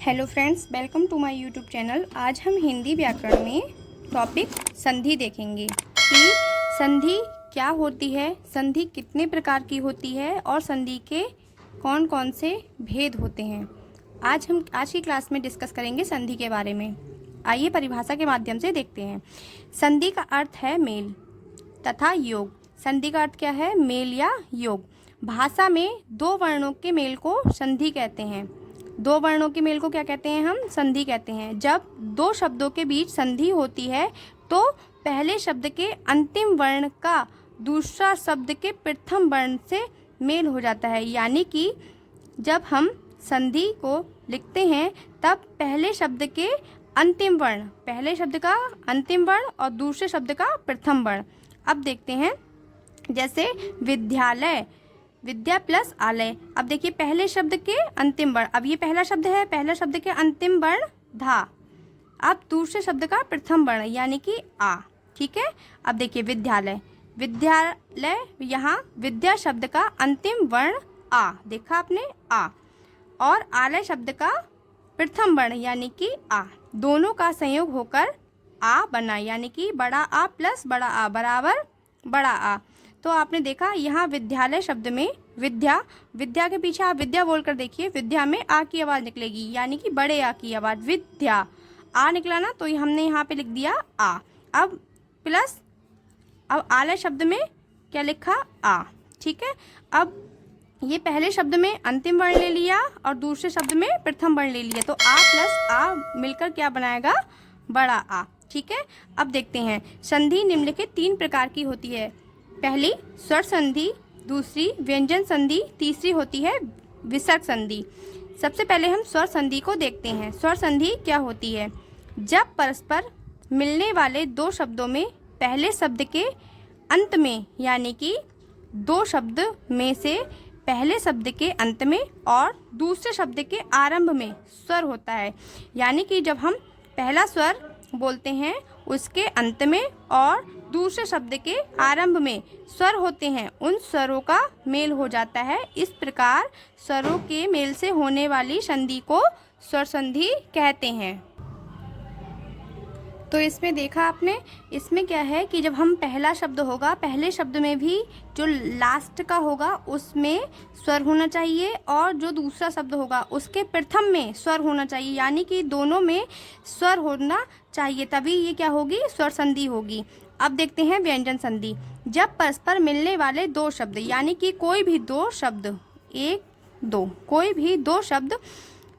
Hello friends, welcome to my YouTube channel. आज हम हिंदी व्याकरण में टॉपिक संधि देखेंगे कि संधि क्या होती है, संधि कितने प्रकार की होती है और संधि के कौन कौन से भेद होते हैं। आज की क्लास में डिस्कस करेंगे संधि के बारे में। आइए परिभाषा के माध्यम से देखते हैं। संधि का अर्थ है मेल तथा योग। संधि का अर्थ क्या है? मेल या योग। भाषा में दो वर्णों के मेल को संधि कहते हैं। दो वर्णों के मेल को क्या कहते हैं? हम संधि कहते हैं। जब दो शब्दों के बीच संधि होती है तो पहले शब्द के अंतिम वर्ण का दूसरा शब्द के प्रथम वर्ण से मेल हो जाता है। यानी कि जब हम संधि को लिखते हैं तब पहले शब्द के अंतिम वर्ण, पहले शब्द का अंतिम वर्ण और दूसरे शब्द का प्रथम वर्ण। अब देखते हैं, जैसे विद्यालय, विद्या प्लस आलय। अब देखिए पहले शब्द के अंतिम वर्ण, अब ये पहला शब्द है, पहला शब्द के अंतिम वर्ण धा। अब दूसरे शब्द का प्रथम वर्ण यानी कि आ। ठीक है। अब देखिए विद्यालय, विद्यालय, यहाँ विद्या शब्द का अंतिम वर्ण आ, देखा आपने आ, और आलय शब्द का प्रथम वर्ण यानी कि आ, दोनों का संयोग होकर आ बना, यानी कि बड़ा आ प्लस बड़ा आ बराबर बड़ा आ। तो आपने देखा यहाँ विद्यालय शब्द में विद्या, विद्या के पीछे आप विद्या बोलकर देखिए, विद्या में आ की आवाज़ निकलेगी यानी कि बड़े आ की आवाज़, विद्या आ निकला ना, तो हमने यहाँ पे लिख दिया आ। अब प्लस, अब आलय शब्द में क्या लिखा? आ। ठीक है। अब ये पहले शब्द में अंतिम वर्ण ले लिया और दूसरे शब्द में प्रथम वर्ण ले लिया, तो आ प्लस आ मिलकर क्या बनाएगा? बड़ा आ। ठीक है। अब देखते हैं, संधि निम्नलिखित तीन प्रकार की होती है। पहली स्वर संधि, दूसरी व्यंजन संधि, तीसरी होती है विसर्ग संधि। सबसे पहले हम स्वर संधि को देखते हैं। स्वर संधि क्या होती है? जब परस्पर मिलने वाले दो शब्दों में पहले शब्द के अंत में, यानी कि दो शब्द में से पहले शब्द के अंत में और दूसरे शब्द के आरंभ में स्वर होता है। यानी कि जब हम पहला स्वर बोलते हैं उसके अंत में और दूसरे शब्द के आरंभ में स्वर होते हैं, उन स्वरों का मेल हो जाता है। इस प्रकार स्वरों के मेल से होने वाली संधि को स्वर संधि कहते हैं। तो इसमें देखा आपने, इसमें क्या है कि जब हम पहला शब्द होगा, पहले शब्द में भी जो लास्ट का होगा उसमें स्वर होना चाहिए और जो दूसरा शब्द होगा उसके प्रथम में स्वर होना चाहिए, यानी कि दोनों में स्वर होना चाहिए, तभी ये क्या होगी? स्वर संधि होगी। अब देखते हैं व्यंजन संधि। जब परस्पर मिलने वाले दो शब्द, यानी कि कोई भी दो शब्द, एक दो, कोई भी दो शब्द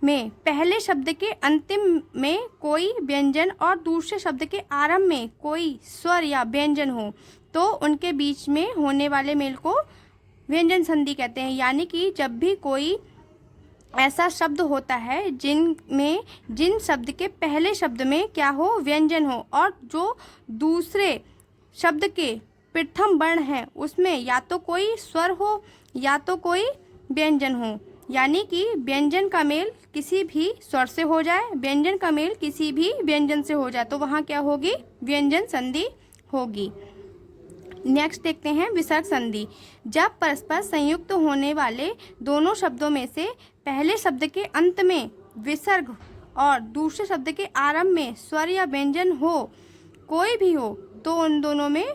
में पहले शब्द के अंतिम में कोई व्यंजन और दूसरे शब्द के आरंभ में कोई स्वर या व्यंजन हो, तो उनके बीच में होने वाले मेल को व्यंजन संधि कहते हैं। यानी कि जब भी कोई ऐसा शब्द होता है जिन शब्द के पहले शब्द में क्या हो? व्यंजन हो, और जो दूसरे शब्द के प्रथम वर्ण है उसमें या तो कोई स्वर हो या तो कोई व्यंजन हो, यानी कि व्यंजन का मेल किसी भी स्वर से हो जाए, व्यंजन का मेल किसी भी व्यंजन से हो जाए, तो वहाँ क्या होगी? व्यंजन संधि होगी। नेक्स्ट देखते हैं विसर्ग संधि। जब परस्पर संयुक्त होने वाले दोनों शब्दों में से पहले शब्द के अंत में विसर्ग और दूसरे शब्द के आरंभ में स्वर या व्यंजन हो, कोई भी हो, तो उन दोनों में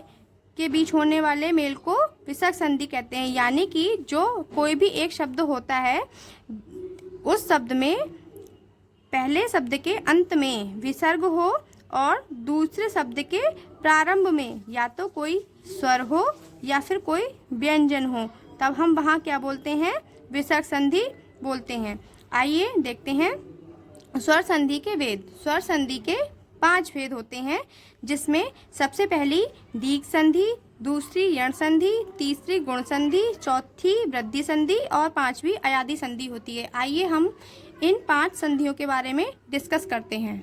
के बीच होने वाले मेल को विसर्ग संधि कहते हैं। यानी कि जो कोई भी एक शब्द होता है उस शब्द में पहले शब्द के अंत में विसर्ग हो और दूसरे शब्द के प्रारंभ में या तो कोई स्वर हो या फिर कोई व्यंजन हो, तब हम वहाँ क्या बोलते हैं? विसर्ग संधि बोलते हैं। आइए देखते हैं स्वर संधि के भेद। स्वर संधि के 5 भेद होते हैं, जिसमें सबसे पहली दीर्घ संधि, दूसरी यण संधि, तीसरी गुण संधि, चौथी वृद्धि संधि और पांचवी अयादि संधि होती है। आइए हम इन 5 संधियों के बारे में डिस्कस करते हैं।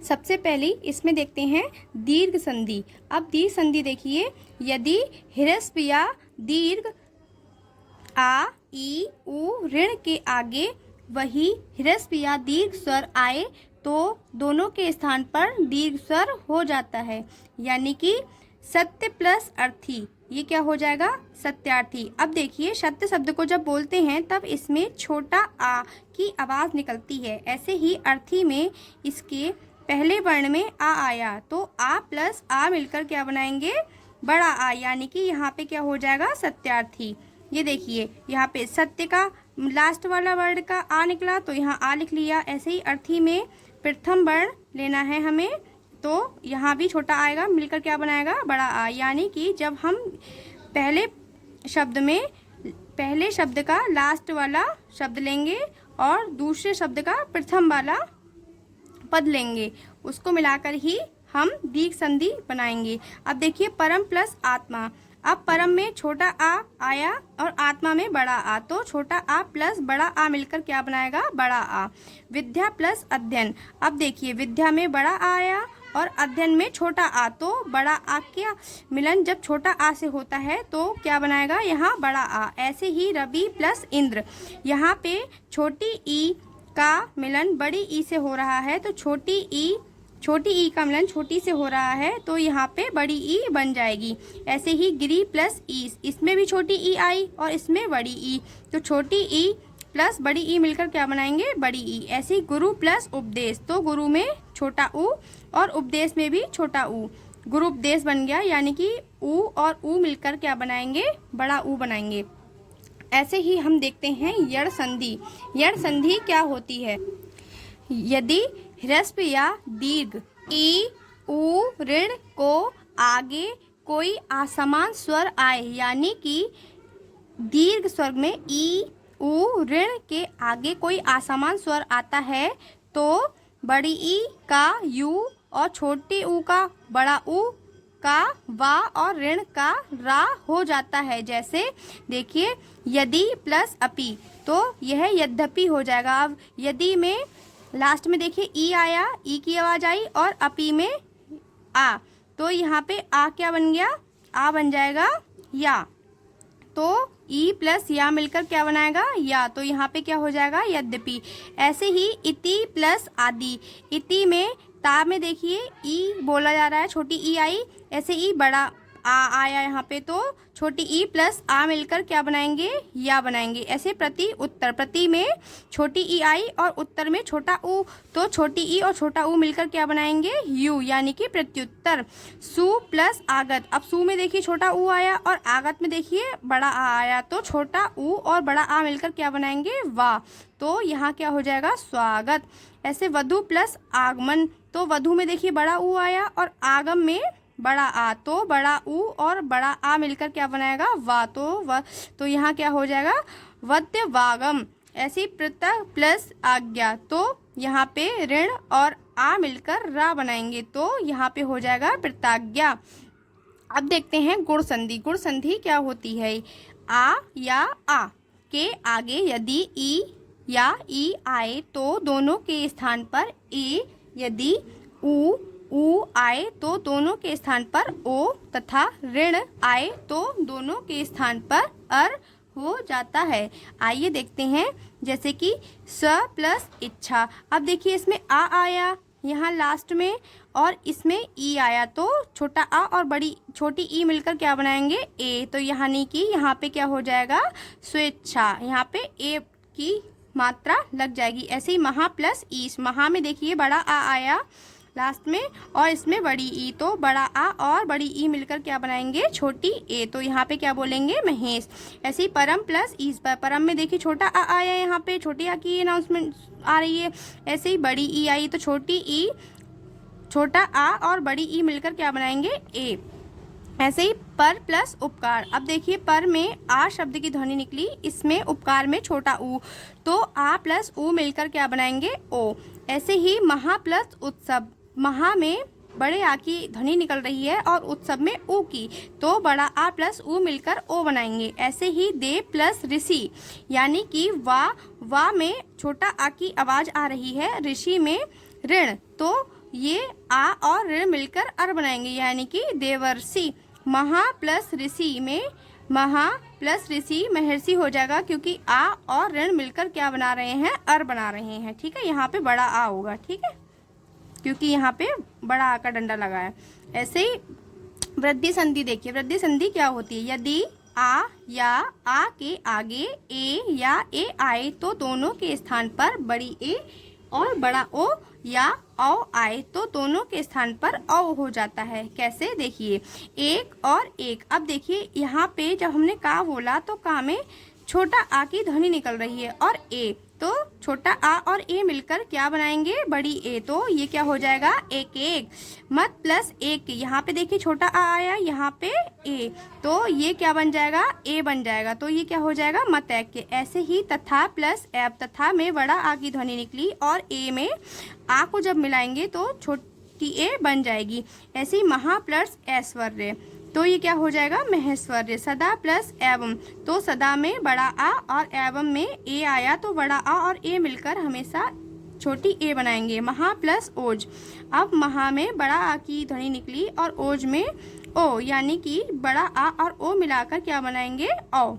सबसे पहली इसमें देखते हैं दीर्घ संधि। अब दीर्घ संधि देखिए, यदि ह्रस्व या दीर्घ आ, ई, उ, ऋण के आगे वही ह्रस्व या दीर्घ स्वर आए तो दोनों के स्थान पर दीर्घ स्वर हो जाता है। यानी कि सत्य प्लस अर्थी, ये क्या हो जाएगा, सत्यार्थी। अब देखिए सत्य शब्द को जब बोलते हैं तब इसमें छोटा आ की आवाज़ निकलती है। ऐसे ही अर्थी में इसके पहले वर्ण में आ आया तो आ प्लस आ मिलकर क्या बनाएंगे, बड़ा आ, यानी कि यहाँ पे क्या हो जाएगा, सत्यार्थी। ये देखिए यहाँ पे सत्य का लास्ट वाला वर्ड का आ निकला तो यहाँ आ लिख लिया। ऐसे ही अर्थी में प्रथम वर्ण लेना है हमें तो यहाँ भी छोटा आएगा, मिलकर क्या बनाएगा, बड़ा आ। यानी कि जब हम पहले शब्द का लास्ट वाला शब्द लेंगे और दूसरे शब्द का प्रथम वाला पद लेंगे, उसको मिलाकर ही हम दीर्घ संधि बनाएंगे। अब देखिए परम प्लस आत्मा। अब परम में छोटा आ आया और आत्मा में बड़ा आ, तो छोटा आ प्लस बड़ा आ मिलकर क्या बनाएगा, बड़ा आ। विद्या प्लस अध्ययन। अब देखिए विद्या में बड़ा आ आया और अध्ययन में छोटा आ, तो बड़ा आ का मिलन जब छोटा आ से होता है तो क्या बनाएगा, यहाँ बड़ा आ। ऐसे ही रवि प्लस इंद्र। यहाँ पे छोटी ई का मिलन बड़ी ई से हो रहा है तो छोटी ई का मिलन छोटी से हो रहा है तो यहाँ पे बड़ी ई बन जाएगी। ऐसे ही गिरी प्लस ईस, इसमें भी छोटी ई आई और इसमें बड़ी ई, तो छोटी ई प्लस बड़ी ई मिलकर क्या बनाएंगे, बड़ी ई। ऐसे ही गुरु प्लस उपदेश, तो गुरु में छोटा ऊ और उपदेश में भी छोटा ऊ, गुरु उपदेश बन गया, यानी कि ऊ और ऊ मिलकर क्या बनाएंगे, बड़ा ऊ बनाएंगे। ऐसे ही हम देखते हैं यड़ संधि। यड़ संधि क्या होती है, यदि ह्रस्व या दीर्घ ई ऊ ऋण को आगे कोई असमान स्वर आए, यानी कि दीर्घ स्वर में ई ऊ ऋण के आगे कोई असमान स्वर आता है तो बड़ी ई का यू और छोटी ऊ का बड़ा ऊ का वा और ऋण का रा हो जाता है। जैसे देखिए यदि प्लस अपि, तो यह यद्यपि हो जाएगा। अब यदि में लास्ट में देखिए ई आया, ई की आवाज आई और अपि में आ, तो यहाँ पे आ क्या बन गया, आ बन जाएगा या, तो ई प्लस या मिलकर क्या बनाएगा, या, तो यहाँ पे क्या हो जाएगा, यद्यपि। ऐसे ही इति प्लस आदि। इति में ता में देखिए ई बोला जा रहा है, छोटी ई आई, ऐसे ई बड़ा आ आया यहाँ पे तो छोटी ई प्लस आ मिलकर क्या बनाएंगे, या बनाएंगे। ऐसे प्रति उत्तर, प्रति में छोटी ई आई और उत्तर में छोटा ऊ, तो छोटी ई और छोटा ऊ मिलकर क्या बनाएंगे, यू, यानी कि प्रत्युत्तर। सु प्लस आगत। अब सु में देखिए छोटा ऊ आया और आगत में देखिए बड़ा आ आया, तो छोटा ऊ और बड़ा आ मिलकर क्या बनाएंगे, वा, तो यहाँ क्या हो जाएगा, स्वागत। ऐसे वधु प्लस आगमन। तो वधु में देखिए बड़ा ऊ आया और आगम में बड़ा आ, तो बड़ा ऊ और बड़ा आ मिलकर क्या बनाएगा, वा, तो यहाँ क्या हो जाएगा, वद्य वागम। ऐसी पृथक प्लस आज्ञा, तो यहाँ पे ऋण और आ मिलकर रा बनाएंगे, तो यहाँ पे हो जाएगा प्रताज्ञा। अब देखते हैं गुण संधि। गुण संधि क्या होती है, आ या आ के आगे यदि ई या ई आए तो दोनों के स्थान पर ए, यदि ऊ आए तो दोनों के स्थान पर ओ तथा ऋण आए तो दोनों के स्थान पर अर हो जाता है। आइए देखते हैं, जैसे कि स प्लस इच्छा। अब देखिए इसमें आ आया यहाँ लास्ट में और इसमें ई आया, तो छोटा आ और बड़ी छोटी ई मिलकर क्या बनाएंगे, ए, तो यानी कि यहाँ पे क्या हो जाएगा, स्वेच्छा। यहाँ पे ए की मात्रा लग जाएगी। ऐसे ही महा प्लस ईश। महा में देखिए बड़ा आ आया लास्ट में और इसमें बड़ी ई, तो बड़ा आ और बड़ी ई मिलकर क्या बनाएंगे, छोटी ए, तो यहाँ पे क्या बोलेंगे, महेश। ऐसे ही परम प्लस ईस पर। परम में देखिए छोटा आ आया, यहाँ पे छोटी आ की अनाउंसमेंट आ रही है। ऐसे ही बड़ी ई आई तो छोटी ई, छोटा आ और बड़ी ई मिलकर क्या बनाएंगे, ए। ऐसे ही पर प्लस उपकार। अब देखिए पर में आ शब्द की ध्वनि निकली, इसमें उपकार में छोटा ऊ, तो आ प्लस ऊ मिलकर क्या बनाएंगे, ओ। ऐसे ही महा प्लस उत्सव। महा में बड़े आ की ध्वनि निकल रही है और उत्सव में ऊ की, तो बड़ा आ प्लस ऊ मिलकर ओ बनाएंगे। ऐसे ही दे प्लस ऋषि, यानी कि वा में छोटा आ की आवाज आ रही है, ऋषि में ऋण, तो ये आ और ऋण मिलकर अर बनाएंगे, यानी कि देवर्षि। महा प्लस ऋषि में महा प्लस ऋषि महर्षि हो जाएगा, क्योंकि आ और ऋण मिलकर क्या बना रहे हैं, अर बना रहे हैं। ठीक है, यहाँ पे बड़ा आ होगा, ठीक है, क्योंकि यहाँ पे बड़ा आ का डंडा लगा है। ऐसे ही वृद्धि संधि देखिए, वृद्धि संधि क्या होती है? यदि आ या आ के आगे ए या ए आए तो दोनों के स्थान पर बड़ी ए और बड़ा ओ या औ आए तो दोनों के स्थान पर औ हो जाता है। कैसे? देखिए, एक और एक। अब देखिए यहाँ पे जब हमने का बोला तो का में छोटा आ की ध्वनि निकल रही है और ए, तो छोटा आ और ए मिलकर क्या बनाएंगे? बड़ी ए। तो ये क्या हो जाएगा? एक एक मत प्लस एक। यहाँ पे देखिए छोटा आ आया, यहाँ पे ए, तो ये क्या बन जाएगा? ए बन जाएगा। तो ये क्या हो जाएगा? मत एक के। ऐसे ही तथा प्लस एब, तथा में बड़ा आ की ध्वनि निकली और ए में आ को जब मिलाएंगे तो छोटी ए बन जाएगी। ऐसे ही महा प्लस ऐश्वर्य, तो ये क्या हो जाएगा? महेश्वर्य। सदा प्लस एवं, तो सदा में बड़ा आ और एवं में ए आया तो बड़ा आ और ए मिलकर हमेशा छोटी ए बनाएंगे। महा प्लस ओज, अब महा में बड़ा आ की ध्वनि निकली और ओज में ओ, यानी कि बड़ा आ और ओ मिलाकर क्या बनाएंगे? औ।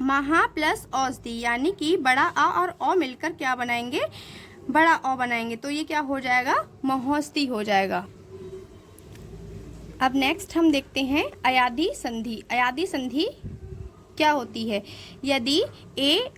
महा प्लस औषधि, यानी कि बड़ा आ और ओ मिलकर क्या बनाएंगे? बड़ा ओ बनाएंगे। तो ये क्या हो जाएगा? महोषधि हो जाएगा। अब नेक्स्ट हम देखते हैं अयादी संधि। अयादी संधि क्या होती है? यदि ए,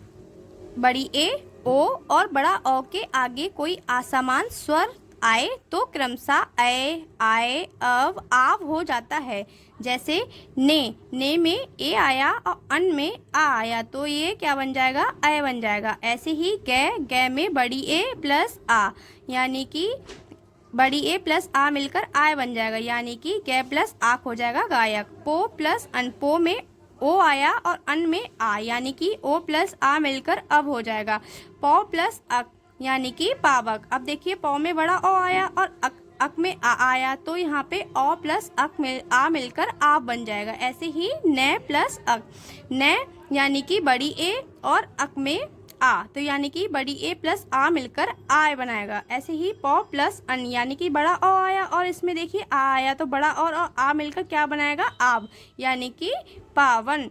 बड़ी ए, ओ और बड़ा ओ के आगे कोई असमान स्वर आए तो क्रमशः ए, आए, अव, आव हो जाता है। जैसे ने में ए आया और अन में आ आया तो ये क्या बन जाएगा? अय बन जाएगा। ऐसे ही गै में बड़ी ए प्लस आ, यानी कि बड़ी ए प्लस आ मिलकर आय बन जाएगा, यानी कि गै प्लस आक हो जाएगा गायक। पो प्लस अन, पो में ओ आया और अन में आ, यानी कि ओ प्लस आ मिलकर अब हो जाएगा। पौ प्लस अक, यानी कि पावक। अब देखिए पौ में बड़ा ओ आया और अक में आ आया तो यहाँ पे ओ प्लस आ मिलकर आप बन जाएगा। ऐसे ही न प्लस अक, न यानी कि बड़ी ए और अक में आ, तो यानी कि बड़ी ए प्लस आ मिलकर आय बनाएगा। ऐसे ही पौ प्लस अन, यानी कि बड़ा ओ आया और इसमें देखिए आ आया तो बड़ा और आ मिलकर क्या बनाएगा? आब, यानी कि पावन।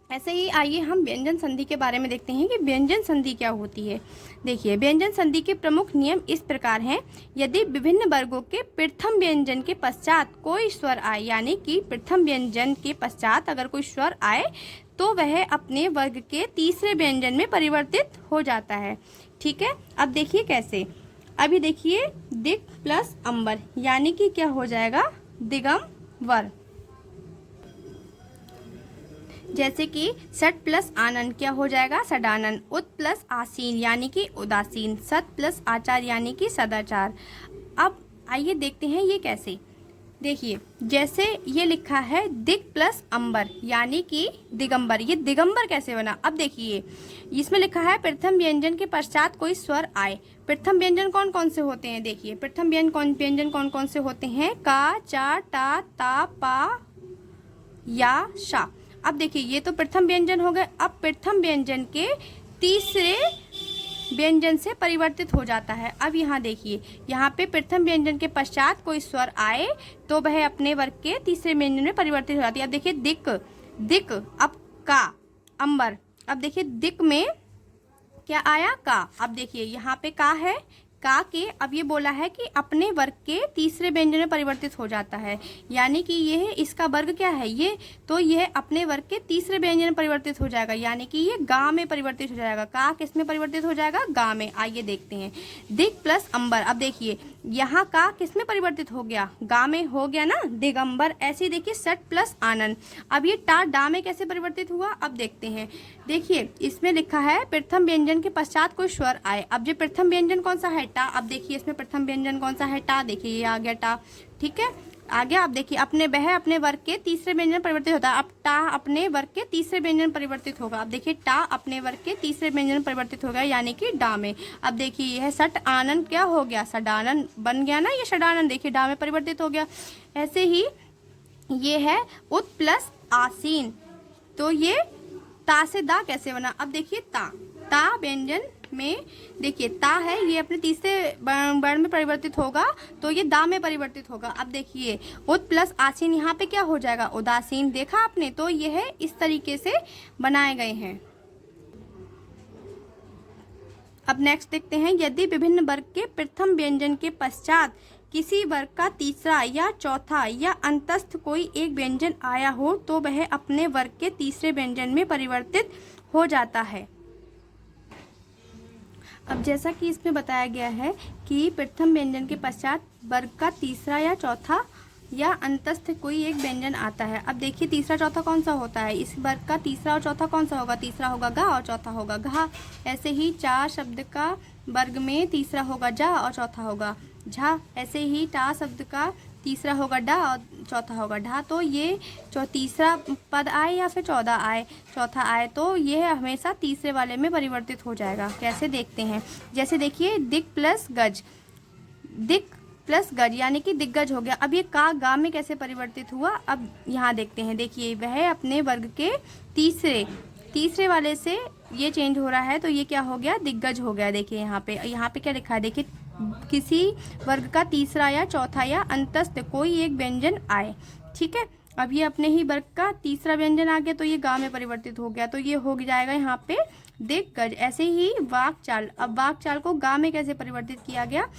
ऐसे ही आइए हम व्यंजन संधि के बारे में देखते हैं कि व्यंजन संधि क्या होती है। देखिए, व्यंजन संधि के प्रमुख नियम इस प्रकार हैं। यदि विभिन्न वर्गों के प्रथम व्यंजन के पश्चात कोई स्वर आए, यानी कि प्रथम व्यंजन के पश्चात अगर कोई स्वर आए तो वह अपने वर्ग के तीसरे व्यंजन में परिवर्तित हो जाता है। ठीक है, अब देखिए कैसे। अभी देखिए दिक प्लस अंबर, यानी कि क्या हो जाएगा? दिगंबर। जैसे कि सट प्लस आनंद क्या हो जाएगा? सडानन। उत प्लस आसीन, यानी कि उदासीन। सत प्लस आचार, यानी कि सदाचार। अब आइए देखते हैं ये कैसे। देखिए, जैसे ये लिखा है दिक प्लस अंबर, यानी कि दिगंबर। ये दिगंबर कैसे बना? अब देखिए इसमें लिखा है प्रथम व्यंजन के पश्चात कोई स्वर आए। प्रथम व्यंजन कौन कौन से होते हैं? देखिए प्रथम व्यंजन कौन कौन से होते हैं? का, चा, टा, ता, पा या शा। अब देखिए ये तो प्रथम व्यंजन हो गए। अब प्रथम व्यंजन के तीसरे व्यंजन से परिवर्तित हो जाता है। अब यहाँ देखिए, यहाँ पे प्रथम व्यंजन के पश्चात कोई स्वर आए तो वह अपने वर्ग के तीसरे व्यंजन में परिवर्तित हो जाती है। अब देखिए दिक, दिक, अब का, अंबर। अब देखिए दिक में क्या आया? का। अब देखिए यहाँ पे का है, का के अब ये बोला है कि अपने वर्ग के तीसरे व्यंजन में परिवर्तित हो जाता है, यानी कि ये इसका वर्ग क्या है? ये, तो यह अपने वर्ग के तीसरे व्यंजन में परिवर्तित हो जाएगा, यानी कि ये गा में परिवर्तित हो जाएगा। का किस में परिवर्तित हो जाएगा? गा में। आइए देखते हैं दिक प्लस अंबर। अब देखिए यहाँ का किस में परिवर्तित हो गया? गा में हो गया ना, दिगंबर। ऐसे ही देखिए सट प्लस आनंद। अब ये टा डा में कैसे परिवर्तित हुआ? अब देखते हैं। देखिए इसमें लिखा है प्रथम व्यंजन के पश्चात कोई स्वर आए। अब ये प्रथम व्यंजन कौन सा है? टा। अब देखिए इसमें प्रथम व्यंजन कौन सा है? टा। देखिए ये आ गया टा। ठीक है, आ गया। अब देखिए अपने वर्ग के तीसरे व्यंजन परिवर्तित होता है। अब टा अपने वर्ग के तीसरे व्यंजन परिवर्तित होगा। अब देखिए टा अपने वर्ग के तीसरे व्यंजन परिवर्तित होगा, यानी कि डा में। अब देखिए यह सट आनंद क्या हो गया? सडानंद बन गया ना, ये सडानंद। देखिए डा में परिवर्तित हो गया। ऐसे ही ये है उत प्लस आसीन, तो ये ता से दा कैसे बना? अब देखिए ता व्यंजन में देखिए ता है, ये अपने तीसरे वर्ण में परिवर्तित होगा तो ये दा में परिवर्तित होगा। अब देखिए उत प्लस आसीन, यहाँ पे क्या हो जाएगा? उदासीन। देखा आपने? तो यह इस तरीके से बनाए गए हैं। अब नेक्स्ट देखते हैं। यदि विभिन्न वर्ग के प्रथम व्यंजन के पश्चात किसी वर्ग का तीसरा या चौथा या अंतस्थ कोई एक व्यंजन आया हो तो वह अपने वर्ग के तीसरे व्यंजन में परिवर्तित हो जाता है। अब जैसा कि इसमें बताया गया है कि प्रथम व्यंजन के पश्चात वर्ग का तीसरा या चौथा या अंतस्थ कोई एक व्यंजन आता है। अब देखिए तीसरा चौथा कौन सा होता है, इस वर्ग का तीसरा और चौथा कौन सा होगा, तीसरा होगा गा और चौथा होगा घा। ऐसे ही चा शब्द का वर्ग में तीसरा होगा जा और चौथा होगा झा। ऐसे ही टा शब्द का तीसरा होगा डा और चौथा होगा ढा। तो ये जो तीसरा पद आए या फिर चौथा आए तो ये हमेशा तीसरे वाले में परिवर्तित हो जाएगा। कैसे देखते हैं, जैसे देखिए दिक प्लस गज, दिक प्लस गज यानी कि दिग्गज हो गया। अब ये का गा में कैसे परिवर्तित हुआ, अब यहाँ देखते हैं। देखिए वह अपने वर्ग के तीसरे वाले से ये चेंज हो रहा है तो ये क्या हो गया, दिग्गज हो गया। देखिए यहाँ पे क्या लिखा है, देखिए किसी वर्ग का तीसरा या चौथा या अंतस्थ कोई एक व्यंजन आए। ठीक है, अब ये अपने ही वर्ग का तीसरा व्यंजन आ गया तो ये गा में परिवर्तित हो गया तो ये हो जाएगा यहाँ पे दिग्गज। ऐसे ही वाक्चाल, अब वाक्चाल को गा में कैसे परिवर्तित किया गया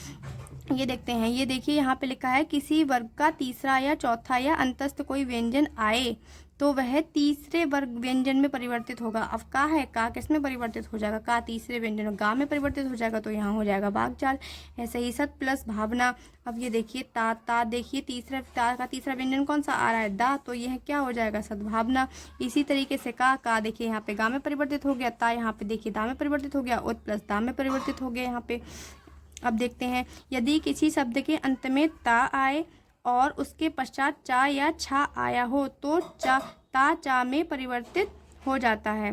ये देखते हैं। ये देखिए यहाँ पे लिखा है किसी वर्ग का तीसरा या चौथा या अंतस्थ कोई व्यंजन आए तो वह तीसरे वर्ग व्यंजन में परिवर्तित होगा। अब का है, का किस में परिवर्तित हो जाएगा, का तीसरे व्यंजन गा में परिवर्तित हो जाएगा तो यहाँ हो जाएगा वाक्चाल। ऐसे ही सत प्लस भावना, अब ये देखिए ता देखिए तीसरा ता का तीसरा व्यंजन कौन सा आ रहा है दा, तो यह क्या हो जाएगा सद्भावना। इसी तरीके से का देखिए यहाँ पे गा में परिवर्तित हो गया, ता यहाँ पे देखिए दा में परिवर्तित हो गया, उत प्लस दा में परिवर्तित हो गया यहाँ पे। अब देखते हैं यदि किसी शब्द के अंत में ता आए और उसके पश्चात चा या छा आया हो तो चा में परिवर्तित हो जाता है।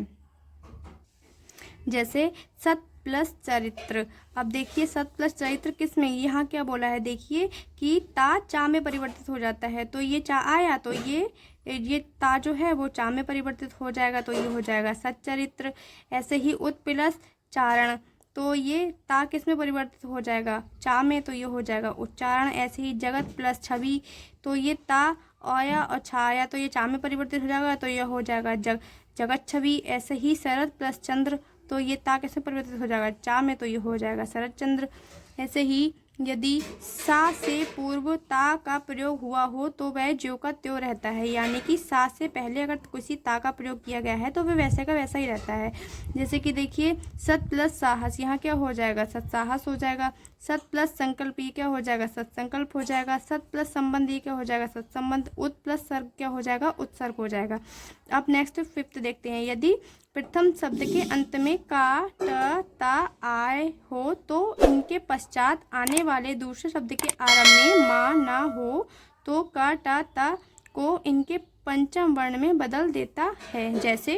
जैसे सत प्लस चरित्र, अब देखिए सत प्लस चरित्र किस में, यहाँ क्या बोला है देखिए कि ता चा में परिवर्तित हो जाता है तो ये चा आया तो ये ता जो है वो चा में परिवर्तित हो जाएगा तो ये हो जाएगा सच्चरित्र। ऐसे ही उत प्लस चारण, तो ये ता किस में परिवर्तित हो जाएगा चा में तो ये हो जाएगा उच्चारण। ऐसे ही जगत प्लस छवि, तो ये ता आया और छा आया तो ये चा में परिवर्तित हो जाएगा तो ये हो जाएगा जगत छवि। ऐसे ही शरद प्लस चंद्र, तो ये ता किस में परिवर्तित हो जाएगा चा में तो ये हो जाएगा शरद चंद्र। ऐसे ही यदि सा से पूर्व ता का प्रयोग हुआ हो तो वह ज्यों का त्यों रहता है, यानी कि सा से पहले अगर किसी ता का प्रयोग किया गया है तो वह वैसे का वैसा ही रहता है। जैसे कि देखिए सत प्लस साहस, यहाँ क्या हो जाएगा सत्साहस हो जाएगा। सत प्लस संकल्प, ये क्या हो जाएगा सत्संकल्प हो जाएगा। सत प्लस संबंध, ये क्या हो जाएगा सत्संबंध। उत प्लस सर्ग क्या हो जाएगा उत्सर्ग हो जाएगा। अब नेक्स्ट फिफ्थ देखते हैं, यदि प्रथम शब्द के अंत में का ट ता आए हो तो इनके पश्चात आने वाले दूसरे शब्द के आरंभ में मा ना हो तो का टा ता को इनके पंचम वर्ण में बदल देता है। जैसे